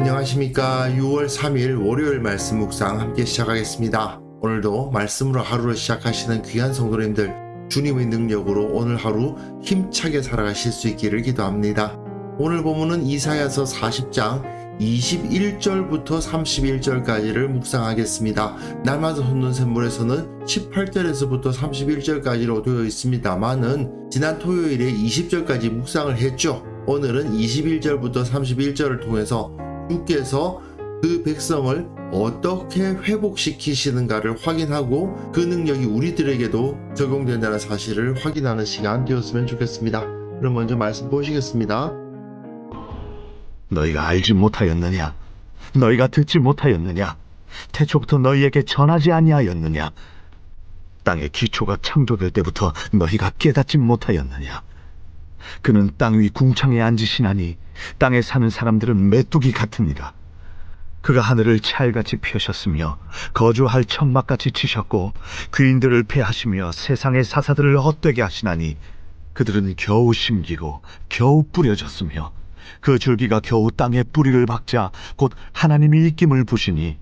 안녕하십니까. 6월 3일 월요일 말씀 묵상 함께 시작하겠습니다. 오늘도 말씀으로 하루를 시작하시는 귀한 성도님들, 주님의 능력으로 오늘 하루 힘차게 살아가실 수 있기를 기도합니다. 오늘 본문은 이사야서 40장 21절부터 31절까지를 묵상하겠습니다. 날마다 솟는 샘물에서는 18절에서부터 31절까지로 되어 있습니다만은 지난 토요일에 20절까지 묵상을 했죠. 오늘은 21절부터 31절을 통해서 주께서 그 백성을 어떻게 회복시키시는가를 확인하고 그 능력이 우리들에게도 적용된다는 사실을 확인하는 시간 되었으면 좋겠습니다. 그럼 먼저 말씀 보시겠습니다. 너희가 알지 못하였느냐? 너희가 듣지 못하였느냐? 태초부터 너희에게 전하지 아니하였느냐? 땅의 기초가 창조될 때부터 너희가 깨닫지 못하였느냐? 그는 땅 위 궁창에 앉으시나니 땅에 사는 사람들은 메뚜기 같으니라. 그가 하늘을 찰같이 펴셨으며 거주할 천막같이 치셨고 귀인들을 패하시며 세상의 사사들을 헛되게 하시나니 그들은 겨우 심기고 겨우 뿌려졌으며 그 줄기가 겨우 땅에 뿌리를 박자 곧 하나님이 입김을 부시니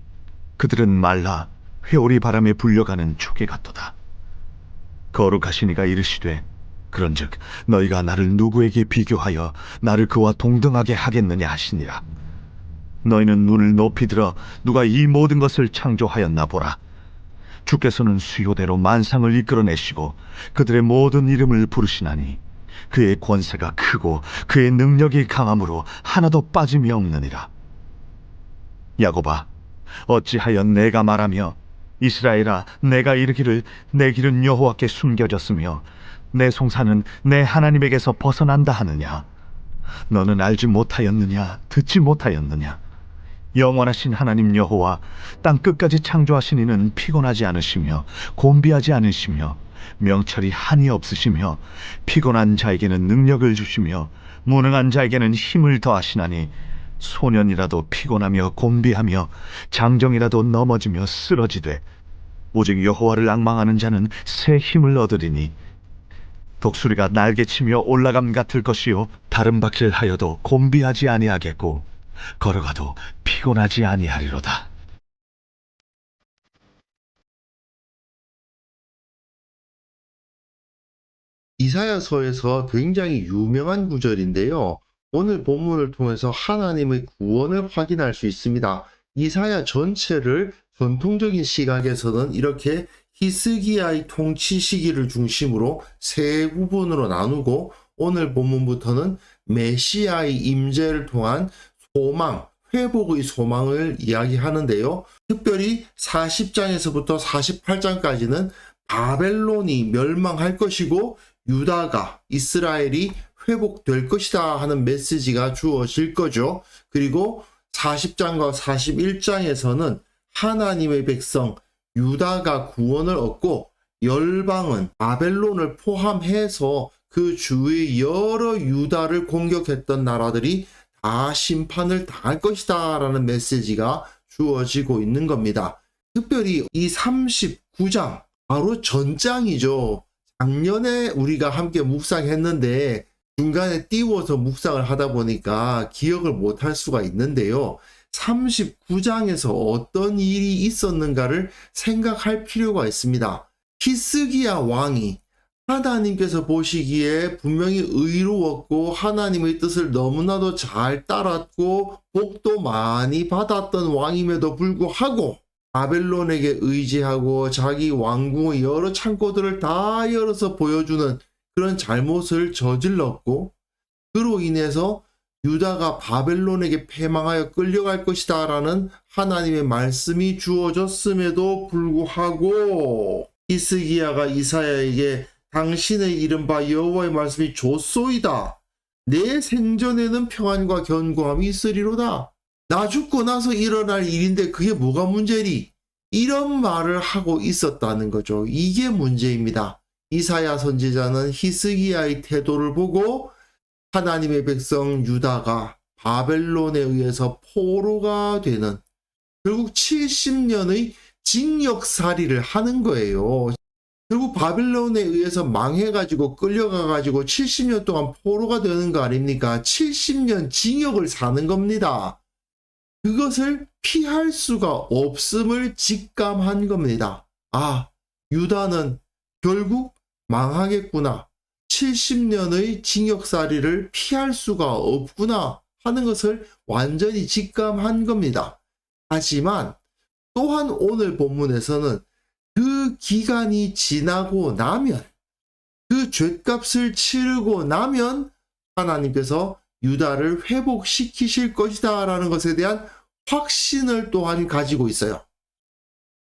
그들은 말라 회오리 바람에 불려가는 초계 같도다. 거룩하시니가 이르시되 그런즉 너희가 나를 누구에게 비교하여 나를 그와 동등하게 하겠느냐 하시니라. 너희는 눈을 높이 들어 누가 이 모든 것을 창조하였나 보라. 주께서는 수요대로 만상을 이끌어내시고 그들의 모든 이름을 부르시나니 그의 권세가 크고 그의 능력이 강함으로 하나도 빠짐이 없느니라. 야곱아, 어찌하여 내가 말하며 이스라엘아, 내가 이르기를 내 길은 여호와께 숨겨졌으며 내 송사는 내 하나님에게서 벗어난다 하느냐? 너는 알지 못하였느냐? 듣지 못하였느냐? 영원하신 하나님 여호와 땅 끝까지 창조하신 이는 피곤하지 않으시며 곤비하지 않으시며 명철이 한이 없으시며 피곤한 자에게는 능력을 주시며 무능한 자에게는 힘을 더하시나니 소년이라도 피곤하며 곤비하며 장정이라도 넘어지며 쓰러지되 오직 여호와를 앙망하는 자는 새 힘을 얻으리니 독수리가 날개치며 올라감 같을 것이요 다른 바퀴를 하여도 곤비하지 아니하겠고 걸어가도 피곤하지 아니하리로다. 이사야서에서 굉장히 유명한 구절인데요. 오늘 본문을 통해서 하나님의 구원을 확인할 수 있습니다. 이사야 전체를 전통적인 시각에서는 이렇게 히스기야의 통치 시기를 중심으로 세 부분으로 나누고 오늘 본문부터는 메시아의 임재를 통한 소망, 회복의 소망을 이야기하는데요. 특별히 40장에서부터 48장까지는 바벨론이 멸망할 것이고 유다가, 이스라엘이 회복될 것이다 하는 메시지가 주어질 거죠. 그리고 40장과 41장에서는 하나님의 백성 유다가 구원을 얻고 열방은 바벨론을 포함해서 그 주위의 여러 유다를 공격했던 나라들이 다 심판을 당할 것이다 라는 메시지가 주어지고 있는 겁니다. 특별히 이 39장 바로 전장이죠. 작년에 우리가 함께 묵상했는데 중간에 띄워서 묵상을 하다 보니까 기억을 못할 수가 있는데요. 39장에서 어떤 일이 있었는가를 생각할 필요가 있습니다. 히스기야 왕이 하나님께서 보시기에 분명히 의로웠고 하나님의 뜻을 너무나도 잘 따랐고 복도 많이 받았던 왕임에도 불구하고 바벨론에게 의지하고 자기 왕궁의 여러 창고들을 다 열어서 보여주는 그런 잘못을 저질렀고 그로 인해서 유다가 바벨론에게 패망하여 끌려갈 것이다 라는 하나님의 말씀이 주어졌음에도 불구하고 히스기야가 이사야에게 당신의 이른바 여호와의 말씀이 좋소이다. 내 생전에는 평안과 견고함이 있으리로다. 나 죽고 나서 일어날 일인데 그게 뭐가 문제리? 이런 말을 하고 있었다는 거죠. 이게 문제입니다. 이사야 선지자는 히스기야의 태도를 보고 하나님의 백성 유다가 바벨론에 의해서 포로가 되는 결국 70년의 징역살이를 하는 거예요. 결국 바벨론에 의해서 망해가지고 끌려가가지고 70년 동안 포로가 되는 거 아닙니까? 70년 징역을 사는 겁니다. 그것을 피할 수가 없음을 직감한 겁니다. 아, 유다는 결국 망하겠구나. 70년의 징역살이를 피할 수가 없구나 하는 것을 완전히 직감한 겁니다. 하지만 또한 오늘 본문에서는 그 기간이 지나고 나면, 그 죗값을 치르고 나면 하나님께서 유다를 회복시키실 것이다 라는 것에 대한 확신을 또한 가지고 있어요.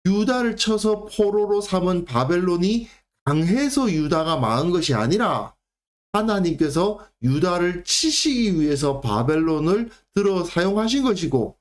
유다를 쳐서 포로로 삼은 바벨론이 강해서 유다가 망한 것이 아니라 하나님께서 유다를 치시기 위해서 바벨론을 들어 사용하신 것이고,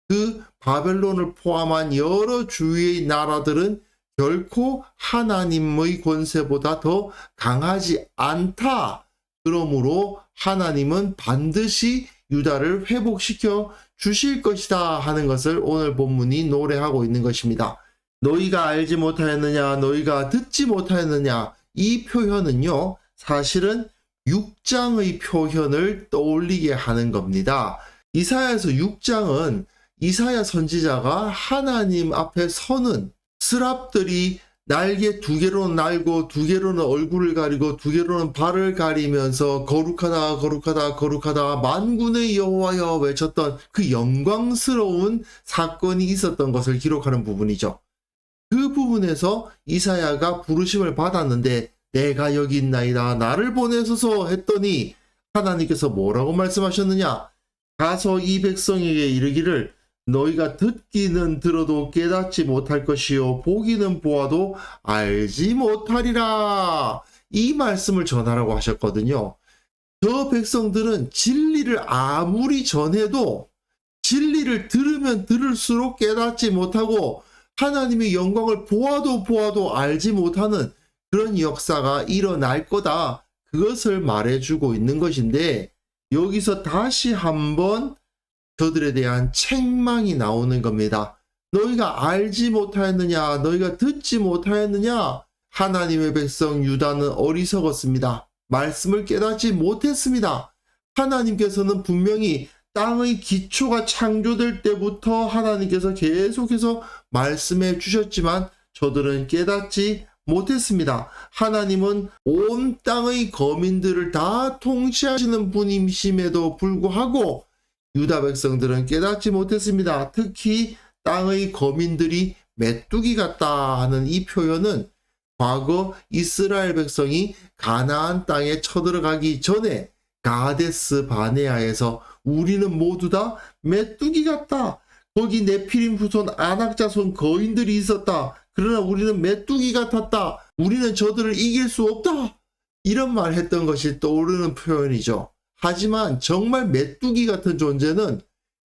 그 바벨론을 포함한 여러 주위의 나라들은 결코 하나님의 권세보다 더 강하지 않다. 그러므로 하나님은 반드시 유다를 회복시켜 주실 것이다 하는 것을 오늘 본문이 노래하고 있는 것입니다. 너희가 알지 못하였느냐, 너희가 듣지 못하였느냐, 이 표현은요, 사실은 6장의 표현을 떠올리게 하는 겁니다. 이사야서 6장은 이사야 선지자가 하나님 앞에 서는 스랍들이 날개 2개로는 날고 2개로는 얼굴을 가리고 2개로는 발을 가리면서 거룩하다 거룩하다 거룩하다 만군의 여호와여 외쳤던 그 영광스러운 사건이 있었던 것을 기록하는 부분이죠. 그 부분에서 이사야가 부르심을 받았는데 내가 여기 있나이다 나를 보내소서 했더니 하나님께서 뭐라고 말씀하셨느냐? 가서 이 백성에게 이르기를 너희가 듣기는 들어도 깨닫지 못할 것이요 보기는 보아도 알지 못하리라. 이 말씀을 전하라고 하셨거든요. 저 백성들은 진리를 아무리 전해도 진리를 들으면 들을수록 깨닫지 못하고 하나님의 영광을 보아도 알지 못하는 그런 역사가 일어날 거다. 그것을 말해주고 있는 것인데 여기서 다시 한번 저들에 대한 책망이 나오는 겁니다. 너희가 알지 못하였느냐? 너희가 듣지 못하였느냐? 하나님의 백성 유다는 어리석었습니다. 말씀을 깨닫지 못했습니다. 하나님께서는 분명히 땅의 기초가 창조될 때부터 하나님께서 계속해서 말씀해 주셨지만 저들은 깨닫지 못했습니다. 하나님은 온 땅의 거민들을 다 통치하시는 분이심에도 불구하고 유다 백성들은 깨닫지 못했습니다. 특히 땅의 거민들이 메뚜기 같다 하는 이 표현은 과거 이스라엘 백성이 가나안 땅에 쳐들어가기 전에 가데스 바네아에서 우리는 모두 다 메뚜기 같다. 거기 네피림 후손 아낙 자손 거인들이 있었다. 그러나 우리는 메뚜기 같았다. 우리는 저들을 이길 수 없다. 이런 말 했던 것이 떠오르는 표현이죠. 하지만 정말 메뚜기 같은 존재는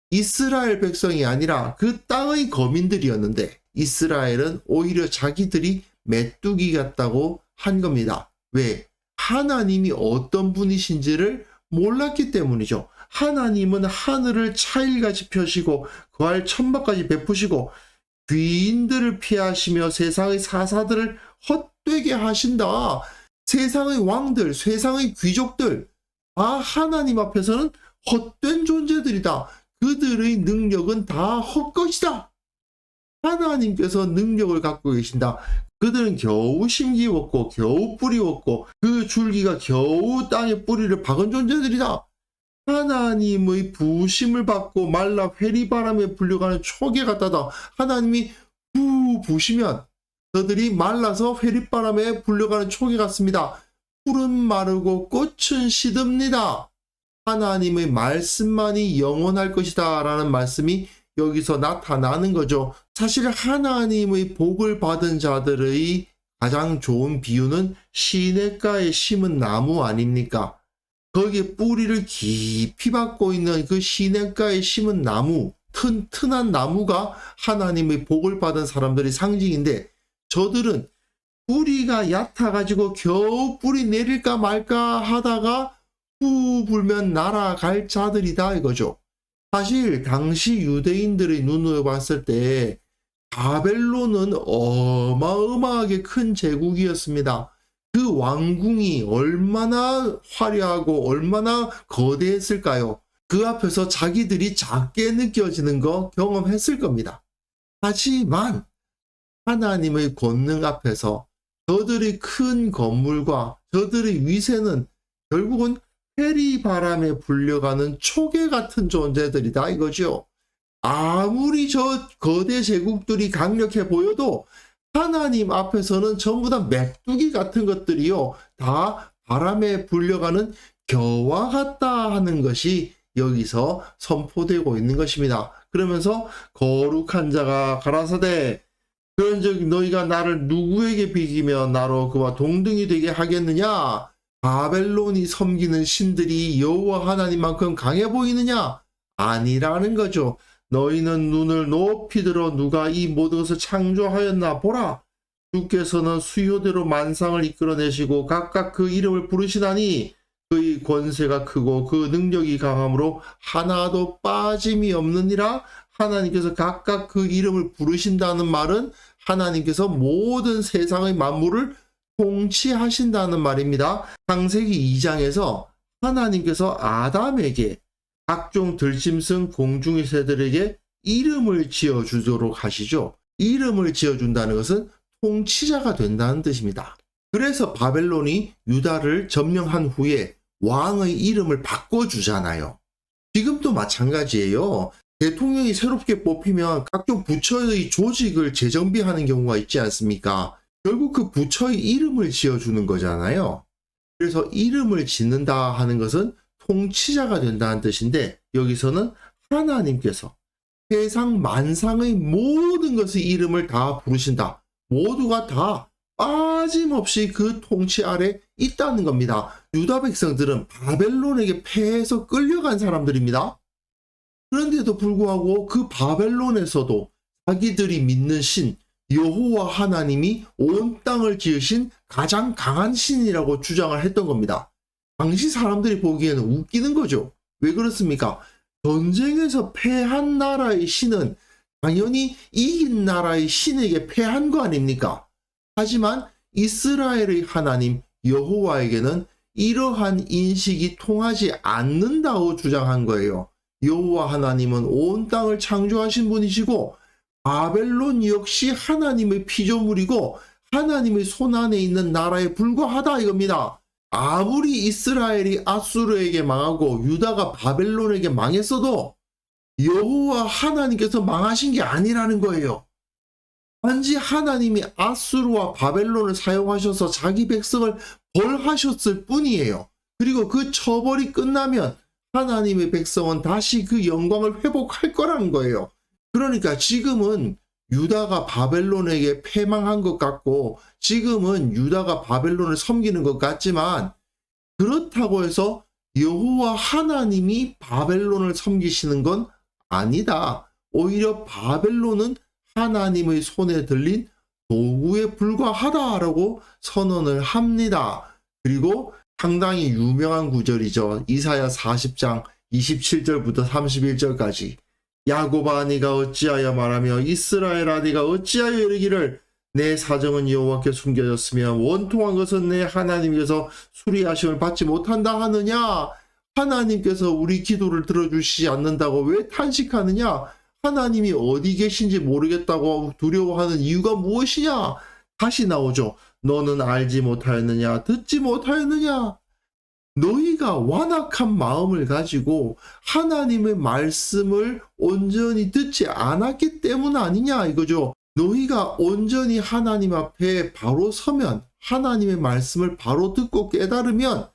이스라엘 백성이 아니라 그 땅의 거민들이었는데 이스라엘은 오히려 자기들이 메뚜기 같다고 한 겁니다. 왜? 하나님이 어떤 분이신지를 몰랐기 때문이죠. 하나님은 하늘을 차일같이 펴시고 그할 천막까지 베푸시고 귀인들을 피하시며 세상의 사사들을 헛되게 하신다. 세상의 왕들, 세상의 귀족들 다 하나님 앞에서는 헛된 존재들이다. 그들의 능력은 다 헛것이다. 하나님께서 능력을 갖고 계신다. 그들은 겨우 심기웠고 겨우 뿌리웠고 그 줄기가 겨우 땅에 뿌리를 박은 존재들이다. 하나님의 부심을 받고 말라 회리바람에 불려가는 초계 같다다. 하나님이 부시면 저들이 말라서 회리바람에 불려가는 초계 같습니다. 풀은 마르고 꽃은 시듭니다. 하나님의 말씀만이 영원할 것이다 라는 말씀이 여기서 나타나는 거죠. 사실 하나님의 복을 받은 자들의 가장 좋은 비유는 시냇가에 심은 나무 아닙니까? 거기에 뿌리를 깊이 받고 있는 그 시냇가에 심은 나무, 튼튼한 나무가 하나님의 복을 받은 사람들의 상징인데 저들은 뿌리가 얕아가지고 겨우 뿌리 내릴까 말까 하다가 후 불면 날아갈 자들이다 이거죠. 사실 당시 유대인들의 눈으로 봤을 때 바벨론은 어마어마하게 큰 제국이었습니다. 그 왕궁이 얼마나 화려하고 얼마나 거대했을까요? 그 앞에서 자기들이 작게 느껴지는 거 경험했을 겁니다. 하지만 하나님의 권능 앞에서 저들의 큰 건물과 저들의 위세는 결국은 회리 바람에 불려가는 초계 같은 존재들이다 이거죠. 아무리 저 거대 제국들이 강력해 보여도 하나님 앞에서는 전부 다 메뚜기 같은 것들이요. 다 바람에 불려가는 겨와 같다 하는 것이 여기서 선포되고 있는 것입니다. 그러면서 거룩한 자가 가라사대 그런즉 너희가 나를 누구에게 비기며 나로 그와 동등이 되게 하겠느냐? 바벨론이 섬기는 신들이 여호와 하나님만큼 강해 보이느냐? 아니라는 거죠. 너희는 눈을 높이 들어 누가 이 모든 것을 창조하였나 보라. 주께서는 수요대로 만상을 이끌어내시고 각각 그 이름을 부르시나니 그의 권세가 크고 그 능력이 강함으로 하나도 빠짐이 없느니라. 하나님께서 각각 그 이름을 부르신다는 말은 하나님께서 모든 세상의 만물을 통치하신다는 말입니다. 창세기 2장에서 하나님께서 아담에게 각종 들짐승 공중의 새들에게 이름을 지어주도록 하시죠. 이름을 지어준다는 것은 통치자가 된다는 뜻입니다. 그래서 바벨론이 유다를 점령한 후에 왕의 이름을 바꿔주잖아요. 지금도 마찬가지예요. 대통령이 새롭게 뽑히면 각종 부처의 조직을 재정비하는 경우가 있지 않습니까? 결국 그 부처의 이름을 지어주는 거잖아요. 그래서 이름을 짓는다 하는 것은 통치자가 된다는 뜻인데 여기서는 하나님께서 세상 만상의 모든 것의 이름을 다 부르신다. 모두가 다 빠짐없이 그 통치 아래 있다는 겁니다. 유다 백성들은 바벨론에게 패해서 끌려간 사람들입니다. 그런데도 불구하고 그 바벨론에서도 자기들이 믿는 신 여호와 하나님이 온 땅을 지으신 가장 강한 신이라고 주장을 했던 겁니다. 당시 사람들이 보기에는 웃기는 거죠. 왜 그렇습니까? 전쟁에서 패한 나라의 신은 당연히 이긴 나라의 신에게 패한 거 아닙니까? 하지만 이스라엘의 하나님 여호와에게는 이러한 인식이 통하지 않는다고 주장한 거예요. 여호와 하나님은 온 땅을 창조하신 분이시고 바벨론 역시 하나님의 피조물이고 하나님의 손안에 있는 나라에 불과하다 이겁니다. 아무리 이스라엘이 아수르에게 망하고 유다가 바벨론에게 망했어도 여호와 하나님께서 망하신 게 아니라는 거예요. 단지 하나님이 아수르와 바벨론을 사용하셔서 자기 백성을 벌하셨을 뿐이에요. 그리고 그 처벌이 끝나면 하나님의 백성은 다시 그 영광을 회복할 거라는 거예요. 그러니까 지금은 유다가 바벨론에게 패망한 것 같고 지금은 유다가 바벨론을 섬기는 것 같지만 그렇다고 해서 여호와 하나님이 바벨론을 섬기시는 건 아니다. 오히려 바벨론은 하나님의 손에 들린 도구에 불과하다라고 선언을 합니다. 그리고 상당히 유명한 구절이죠. 이사야 40장 27절부터 31절까지 야곱아 네가 어찌하여 말하며 이스라엘아 네가 어찌하여 이르기를 내 사정은 여호와께 숨겨졌으며 원통한 것은 내 하나님께서 수리하심을 받지 못한다 하느냐. 하나님께서 우리 기도를 들어주시지 않는다고 왜 탄식하느냐. 하나님이 어디 계신지 모르겠다고 두려워하는 이유가 무엇이냐. 다시 나오죠. 너는 알지 못하였느냐 듣지 못하였느냐. 너희가 완악한 마음을 가지고 하나님의 말씀을 온전히 듣지 않았기 때문 아니냐 이거죠. 너희가 온전히 하나님 앞에 바로 서면 하나님의 말씀을 바로 듣고 깨달으면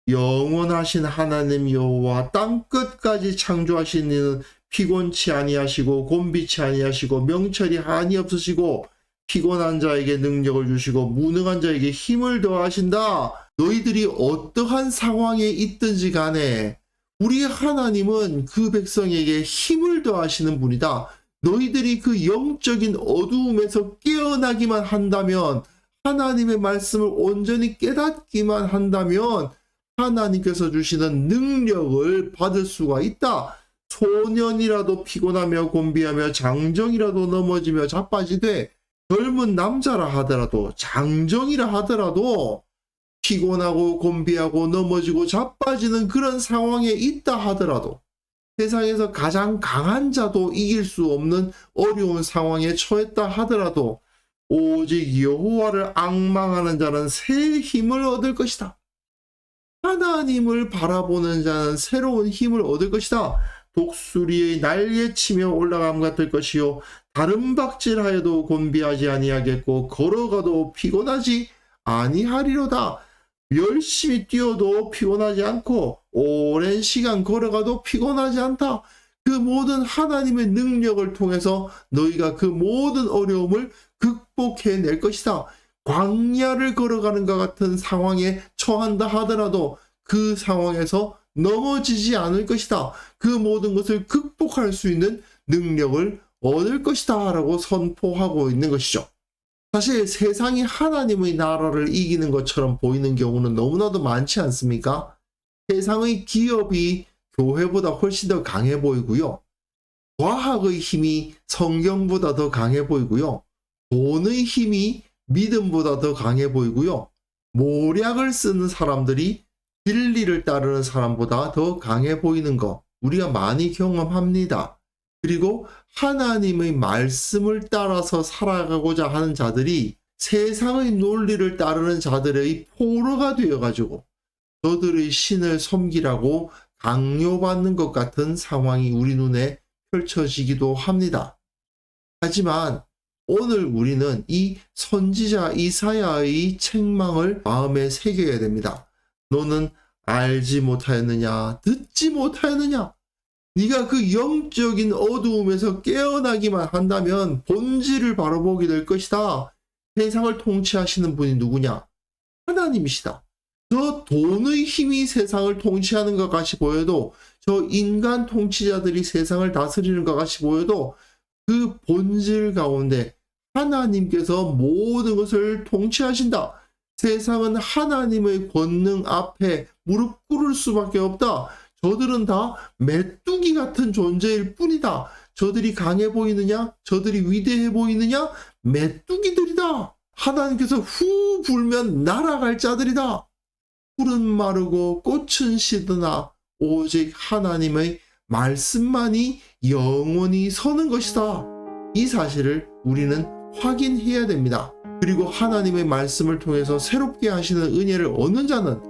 영원하신 하나님 여호와 땅끝까지 창조하신 이는 피곤치 아니하시고 곤비치 아니하시고 명철이 한이 없으시고 피곤한 자에게 능력을 주시고 무능한 자에게 힘을 더하신다. 너희들이 어떠한 상황에 있든지 간에 우리 하나님은 그 백성에게 힘을 더하시는 분이다. 너희들이 그 영적인 어두움에서 깨어나기만 한다면 하나님의 말씀을 온전히 깨닫기만 한다면 하나님께서 주시는 능력을 받을 수가 있다. 소년이라도 피곤하며 곤비하며 장정이라도 넘어지며 자빠지되 젊은 남자라 하더라도 장정이라 하더라도 피곤하고 곤비하고 넘어지고 자빠지는 그런 상황에 있다 하더라도 세상에서 가장 강한 자도 이길 수 없는 어려운 상황에 처했다 하더라도 오직 여호와를 앙망하는 자는 새 힘을 얻을 것이다. 하나님을 바라보는 자는 새로운 힘을 얻을 것이다. 독수리의 날개치며 올라감과 같을 것이요 다른 박질하여도 곤비하지 아니하겠고 걸어가도 피곤하지 아니하리로다. 열심히 뛰어도 피곤하지 않고 오랜 시간 걸어가도 피곤하지 않다. 그 모든 하나님의 능력을 통해서 너희가 그 모든 어려움을 극복해낼 것이다. 광야를 걸어가는 것 같은 상황에 처한다 하더라도 그 상황에서 넘어지지 않을 것이다. 그 모든 것을 극복할 수 있는 능력을 얻을 것이다 라고 선포하고 있는 것이죠. 사실 세상이 하나님의 나라를 이기는 것처럼 보이는 경우는 너무나도 많지 않습니까? 세상의 기업이 교회보다 훨씬 더 강해 보이고요. 과학의 힘이 성경보다 더 강해 보이고요. 돈의 힘이 믿음보다 더 강해 보이고요. 모략을 쓰는 사람들이 진리를 따르는 사람보다 더 강해 보이는 거 우리가 많이 경험합니다. 그리고 하나님의 말씀을 따라서 살아가고자 하는 자들이 세상의 논리를 따르는 자들의 포로가 되어가지고 저들의 신을 섬기라고 강요받는 것 같은 상황이 우리 눈에 펼쳐지기도 합니다. 하지만 오늘 우리는 이 선지자 이사야의 책망을 마음에 새겨야 됩니다. 너는 알지 못하였느냐? 듣지 못하였느냐? 네가 그 영적인 어두움에서 깨어나기만 한다면 본질을 바라보게 될 것이다. 세상을 통치하시는 분이 누구냐? 하나님이시다. 저 돈의 힘이 세상을 통치하는 것 같이 보여도 저 인간 통치자들이 세상을 다스리는 것 같이 보여도 그 본질 가운데 하나님께서 모든 것을 통치하신다. 세상은 하나님의 권능 앞에 무릎 꿇을 수밖에 없다. 저들은 다 메뚜기 같은 존재일 뿐이다. 저들이 강해 보이느냐? 저들이 위대해 보이느냐? 메뚜기들이다. 하나님께서 후 불면 날아갈 자들이다. 풀은 마르고 꽃은 시드나 오직 하나님의 말씀만이 영원히 서는 것이다. 이 사실을 우리는 확인해야 됩니다. 그리고 하나님의 말씀을 통해서 새롭게 하시는 은혜를 얻는 자는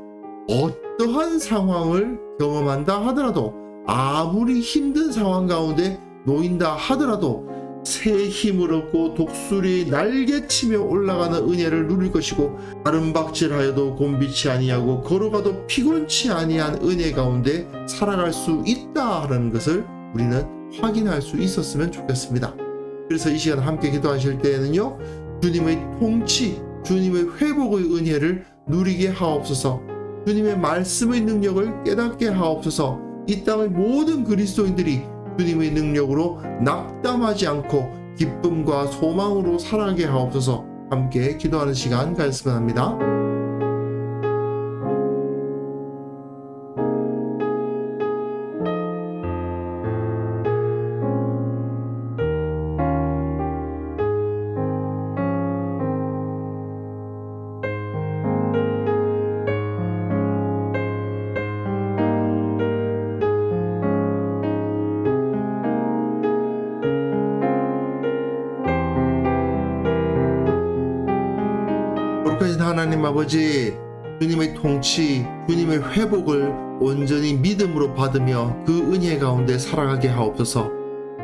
어떠한 상황을 경험한다 하더라도 아무리 힘든 상황 가운데 놓인다 하더라도 새 힘을 얻고 독수리의 날개치며 올라가는 은혜를 누릴 것이고 아름박질하여도 곤비치 아니하고 걸어가도 피곤치 아니한 은혜 가운데 살아갈 수 있다라는 것을 우리는 확인할 수 있었으면 좋겠습니다. 그래서 이 시간 함께 기도하실 때에는요, 주님의 통치, 주님의 회복의 은혜를 누리게 하옵소서. 주님의 말씀의 능력을 깨닫게 하옵소서. 이 땅의 모든 그리스도인들이 주님의 능력으로 낙담하지 않고 기쁨과 소망으로 살아가게 하옵소서. 함께 기도하는 시간 가졌으면 합니다. 거룩하신 하나님 아버지, 주님의 통치, 주님의 회복을 온전히 믿음으로 받으며 그 은혜 가운데 살아가게 하옵소서.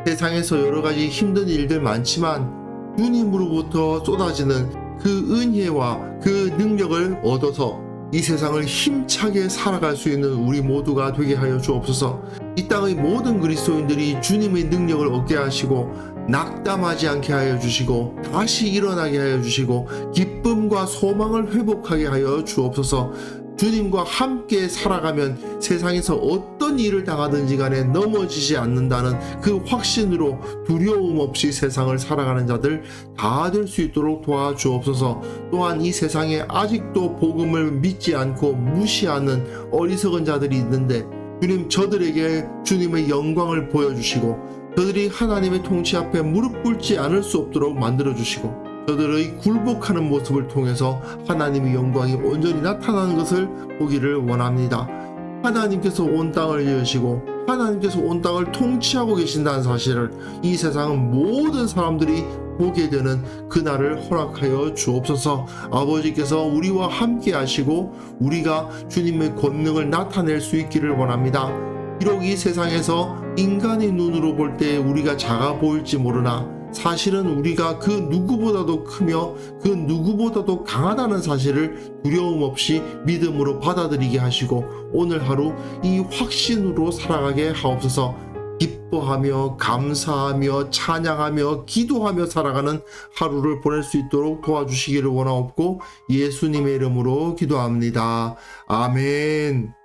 세상에서 여러 가지 힘든 일들 많지만 주님으로부터 쏟아지는 그 은혜와 그 능력을 얻어서 이 세상을 힘차게 살아갈 수 있는 우리 모두가 되게 하여 주옵소서. 이 땅의 모든 그리스도인들이 주님의 능력을 얻게 하시고 낙담하지 않게 하여 주시고 다시 일어나게 하여 주시고 기쁨과 소망을 회복하게 하여 주옵소서. 주님과 함께 살아가면 세상에서 어떤 일을 당하든지 간에 넘어지지 않는다는 그 확신으로 두려움 없이 세상을 살아가는 자들 다 될 수 있도록 도와주옵소서. 또한 이 세상에 아직도 복음을 믿지 않고 무시하는 어리석은 자들이 있는데 주님, 저들에게 주님의 영광을 보여주시고 저들이 하나님의 통치 앞에 무릎 꿇지 않을 수 없도록 만들어주시고 저들의 굴복하는 모습을 통해서 하나님의 영광이 온전히 나타나는 것을 보기를 원합니다. 하나님께서 온 땅을 여시고 하나님께서 온 땅을 통치하고 계신다는 사실을 이 세상은 모든 사람들이 보게 되는 그날을 허락하여 주옵소서. 아버지께서 우리와 함께 하시고 우리가 주님의 권능을 나타낼 수 있기를 원합니다. 비록 이 세상에서 인간의 눈으로 볼 때 우리가 작아 보일지 모르나 사실은 우리가 그 누구보다도 크며 그 누구보다도 강하다는 사실을 두려움 없이 믿음으로 받아들이게 하시고 오늘 하루 이 확신으로 살아가게 하옵소서. 기뻐하며 감사하며 찬양하며 기도하며 살아가는 하루를 보낼 수 있도록 도와주시기를 원하옵고 예수님의 이름으로 기도합니다. 아멘.